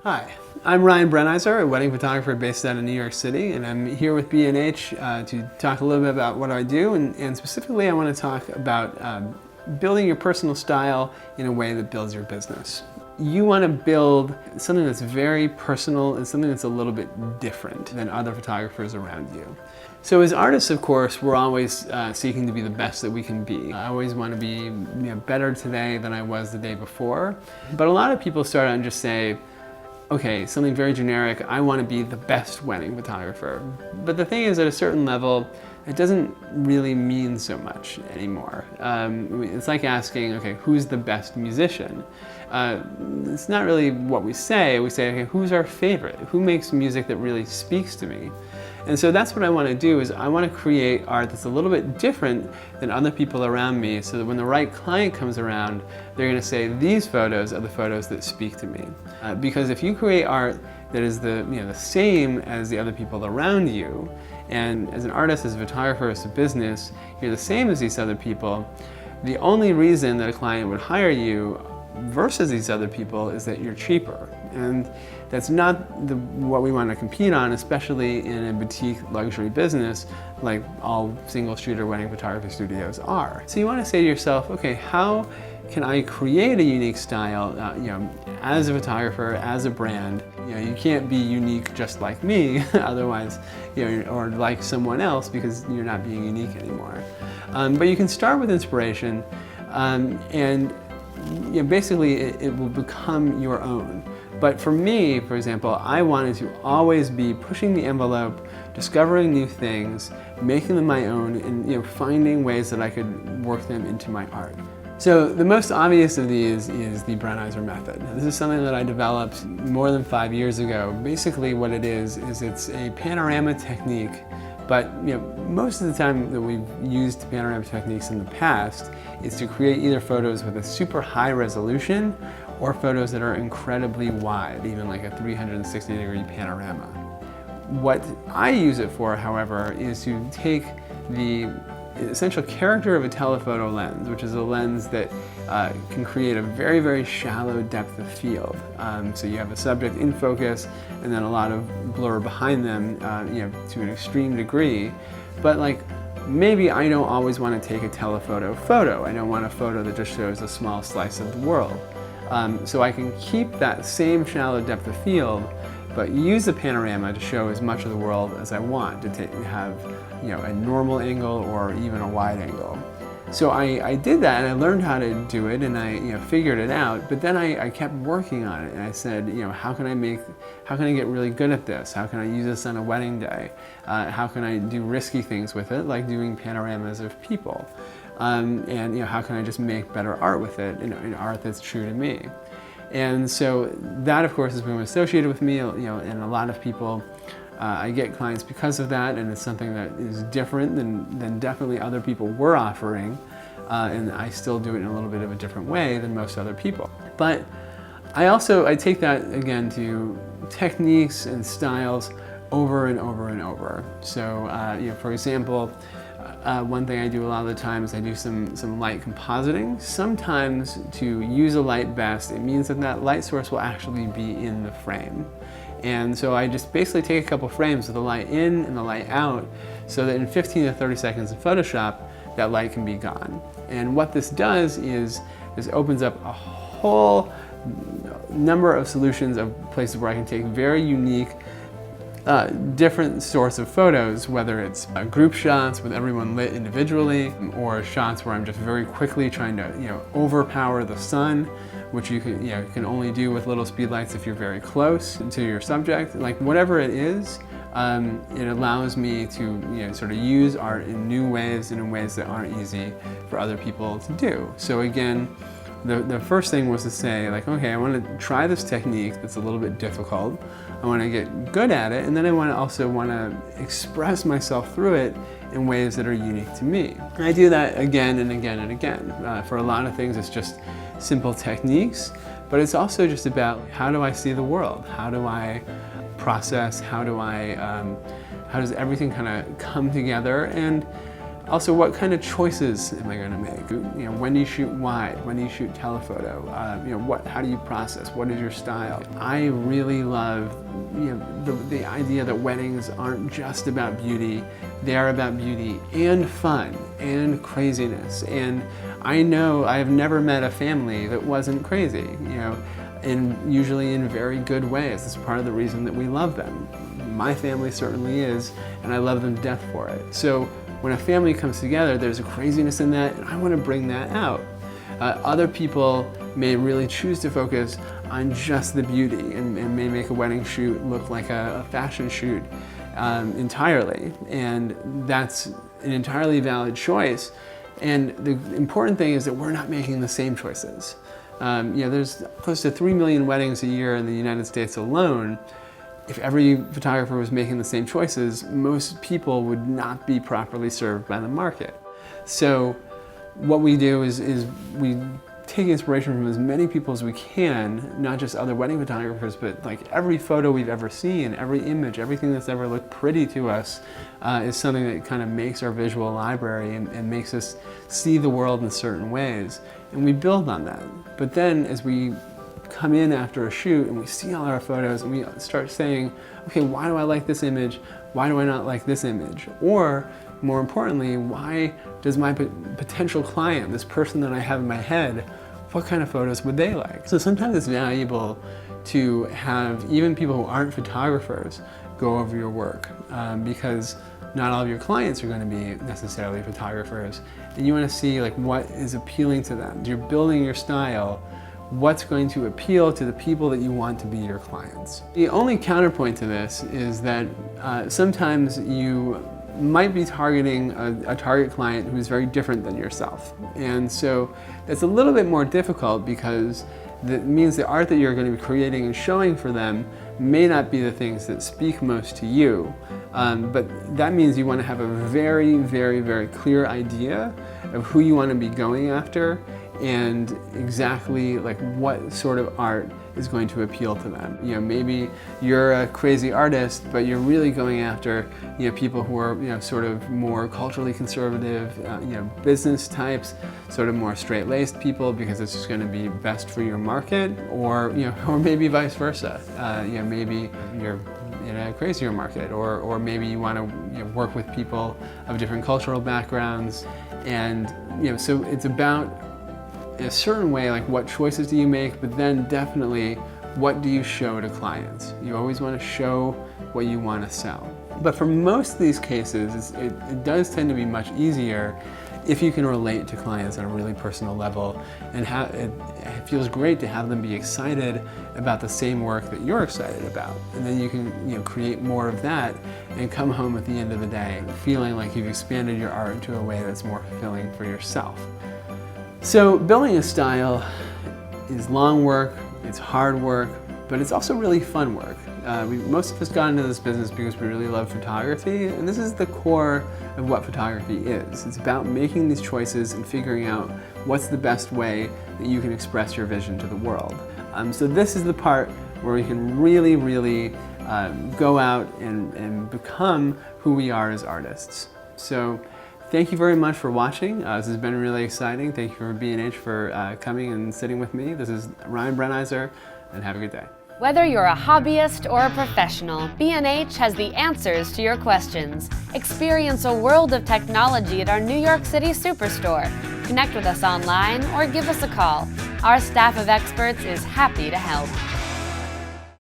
Hi, I'm Ryan Brenizer, a wedding photographer based out of New York City, and I'm here with B&H to talk a little bit about what I do, and specifically I want to talk about building your personal style in a way that builds your business. You want to build something that's very personal and something that's a little bit different than other photographers around you. So as artists, of course, we're always seeking to be the best that we can be. I always want to be better today than I was the day before. But a lot of people start out and just say, okay, something very generic, I want to be the best wedding photographer. But the thing is, at a certain level, it doesn't really mean so much anymore. It's like asking, okay, who's the best musician? It's not really what we say. We say, okay, who's our favorite? Who makes music that really speaks to me? And so that's what I want to do, is I want to create art that's a little bit different than other people around me, so that when the right client comes around, they're going to say, these photos are the photos that speak to me. Because if you create art that is the same as the other people around you, and as an artist, as a photographer, as a business, you're the same as these other people, the only reason that a client would hire you versus these other people is that you're cheaper. And that's not what we want to compete on, especially in a boutique luxury business like all single shooter wedding photography studios are. So you want to say to yourself, okay, how can I create a unique style, as a photographer, as a brand? You can't be unique just like me, otherwise, or like someone else, because you're not being unique anymore. But you can start with inspiration, and basically it will become your own. But for me, for example, I wanted to always be pushing the envelope, discovering new things, making them my own, and finding ways that I could work them into my art. So the most obvious of these is the Brenizer method. This is something that I developed more than 5 years ago. Basically what it is it's a panorama technique, but most of the time that we've used panorama techniques in the past is to create either photos with a super high resolution or photos that are incredibly wide, even like a 360-degree panorama. What I use it for, however, is to take the essential character of a telephoto lens, which is a lens that can create a very, very shallow depth of field. So you have a subject in focus and then a lot of blur behind them, to an extreme degree. But maybe I don't always want to take a telephoto photo. I don't want a photo that just shows a small slice of the world. So I can keep that same shallow depth of field, but use the panorama to show as much of the world as I want, to have a normal angle or even a wide angle. So I did that, and I learned how to do it, and I figured it out. But then I kept working on it, and I said, how can I get really good at this? How can I use this on a wedding day? How can I do risky things with it, like doing panoramas of people? And how can I just make better art with it, art that's true to me? And so that, of course, has been associated with me, and a lot of people, I get clients because of that, and it's something that is different than definitely other people were offering, and I still do it in a little bit of a different way than most other people. But I take that, again, to techniques and styles over and over and over. So, for example, one thing I do a lot of the time is I do some light compositing. Sometimes to use a light best, it means that light source will actually be in the frame. And so I just basically take a couple frames with the light in and the light out, so that in 15 to 30 seconds in Photoshop, that light can be gone. And what this does is this opens up a whole number of solutions of places where I can take very unique, different sorts of photos, whether it's group shots with everyone lit individually, or shots where I'm just very quickly trying to overpower the sun, which you can only do with little speed lights if you're very close to your subject. Whatever it is, it allows me to sort of use art in new ways and in ways that aren't easy for other people to do. So again, the first thing was to say, okay, I want to try this technique that's a little bit difficult. I want to get good at it, and then I also want to express myself through it in ways that are unique to me. And I do that again and again and again. For a lot of things, it's just simple techniques, but it's also just about, how do I see the world? How do I process? How does everything kind of come together? And Also, what kind of choices am I going to make? When do you shoot wide? When do you shoot telephoto? How do you process? What is your style? I really love, the idea that weddings aren't just about beauty. They are about beauty and fun and craziness. And I know I have never met a family that wasn't crazy, and usually in very good ways. It's part of the reason that we love them. My family certainly is, and I love them to death for it. So when a family comes together, there's a craziness in that, and I want to bring that out. Other people may really choose to focus on just the beauty and may make a wedding shoot look like a fashion shoot entirely. And that's an entirely valid choice. And the important thing is that we're not making the same choices. There's close to 3 million weddings a year in the United States alone. If every photographer was making the same choices, most people would not be properly served by the market. So what we do is we take inspiration from as many people as we can, not just other wedding photographers, but like every photo we've ever seen, every image, everything that's ever looked pretty to us is something that kind of makes our visual library and makes us see the world in certain ways. And we build on that. But then as we come in after a shoot and we see all our photos and we start saying, okay, why do I like this image? Why do I not like this image? Or more importantly, why does my potential client, this person that I have in my head, what kind of photos would they like? So sometimes it's valuable to have even people who aren't photographers go over your work because not all of your clients are going to be necessarily photographers, and you want to see like what is appealing to them. You're building your style. What's going to appeal to the people that you want to be your clients. The only counterpoint to this is that sometimes you might be targeting a target client who's very different than yourself. And so it's a little bit more difficult because that means the art that you're going to be creating and showing for them may not be the things that speak most to you. But that means you want to have a very, very, very clear idea of who you want to be going after and exactly like what sort of art is going to appeal to them. Maybe you're a crazy artist, but you're really going after people who are sort of more culturally conservative, business types, sort of more straight-laced people because it's just going to be best for your market, or or maybe vice versa. Maybe you're in a crazier market, or maybe you want to work with people of different cultural backgrounds, and so it's about in a certain way, like what choices do you make, but then definitely what do you show to clients? You always want to show what you want to sell. But for most of these cases, it does tend to be much easier if you can relate to clients on a really personal level, and it feels great to have them be excited about the same work that you're excited about. And then you can create more of that and come home at the end of the day feeling like you've expanded your art into a way that's more fulfilling for yourself. So building a style is long work, it's hard work, but it's also really fun work. Most of us got into this business because we really love photography, and this is the core of what photography is. It's about making these choices and figuring out what's the best way that you can express your vision to the world. So this is the part where we can really, really go out and become who we are as artists. So thank you very much for watching. This has been really exciting. Thank you for B&H for coming and sitting with me. This is Ryan Brenizer, and have a good day. Whether you're a hobbyist or a professional, B&H has the answers to your questions. Experience a world of technology at our New York City Superstore. Connect with us online or give us a call. Our staff of experts is happy to help.